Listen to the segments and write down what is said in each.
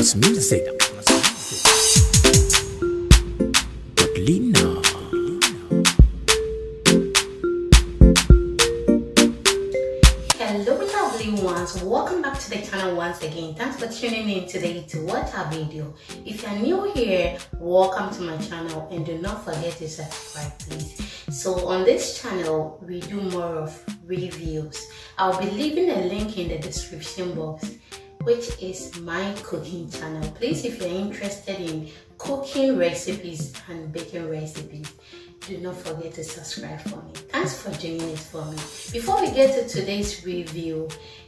music. Lina. Hello lovely ones, welcome back to the channel once again. Thanks for tuning in today to watch our video. If you're new here, welcome to my channel and do not forget to subscribe please. So on this channel we do more of reviews. I'll be leaving a link in the description box, which is my cooking channel. Please, if you're interested in cooking recipes and baking recipes, do not forget to subscribe for me. Thanks for doing it for me. Before we get to today's review,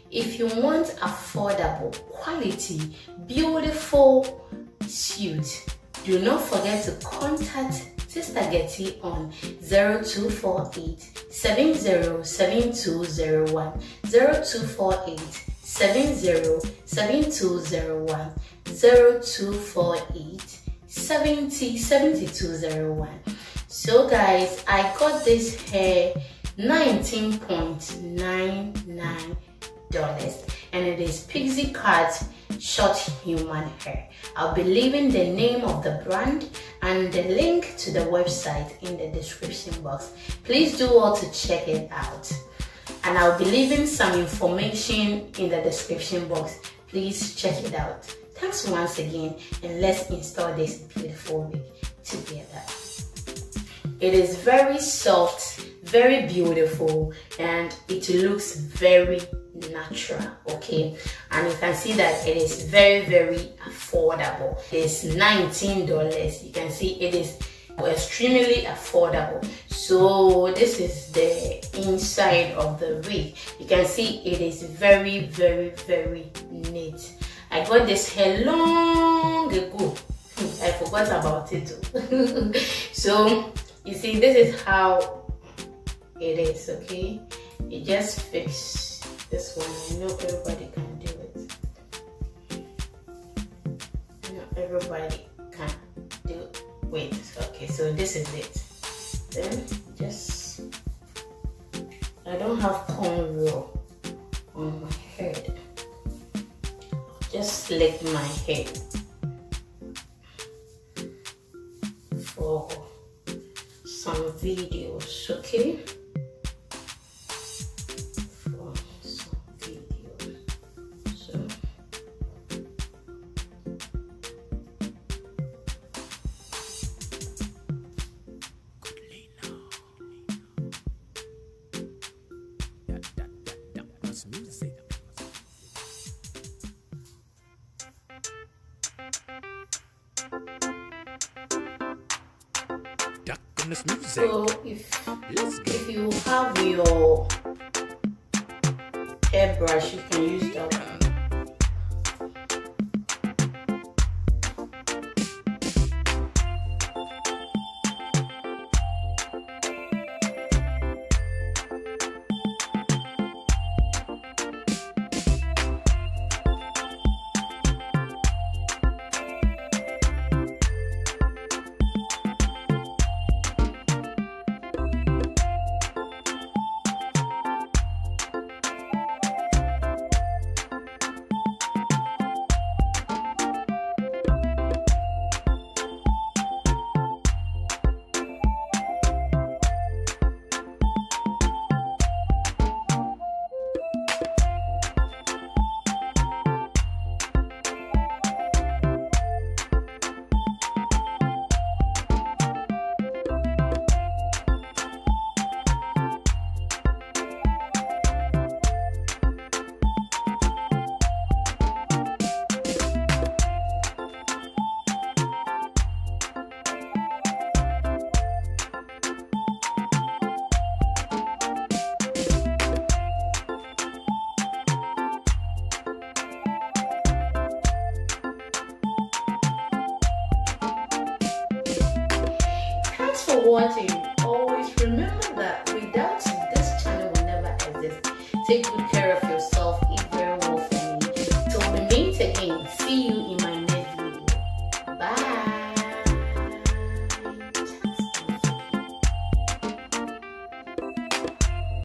if you want affordable, quality, beautiful suit, do not forget to contact SIS.GERTY on 0248 707201 0248 707201 0248 707201. So guys, I got this hair $19.99 and it is Pixie cut short human hair. I'll be leaving the name of the brand and the link to the website in the description box. Please do all to check it out. And I'll be leaving some information in the description box. Please check it out. Thanks once again, and let's install this beautiful wig together. It is very soft, very beautiful, and it looks very natural, okay? And you can see that it is very, very affordable. It's $19. You can see it is extremely affordable. So this is the inside of the wig. You can see it is very, very, very neat. I got this hair long ago. I forgot about it too. So you see, this is how it is, okay? You just fix this one. I know everybody can do it. I know everybody can do it. Wait, okay, so this is it. Then just, I don't have cornrow on my head. Just slick my hair for some videos, okay? For some videos. So Music. So if you have your hairbrush, you can use that one. Thanks for watching. Always remember that without this channel will never exist. Take good care of yourself.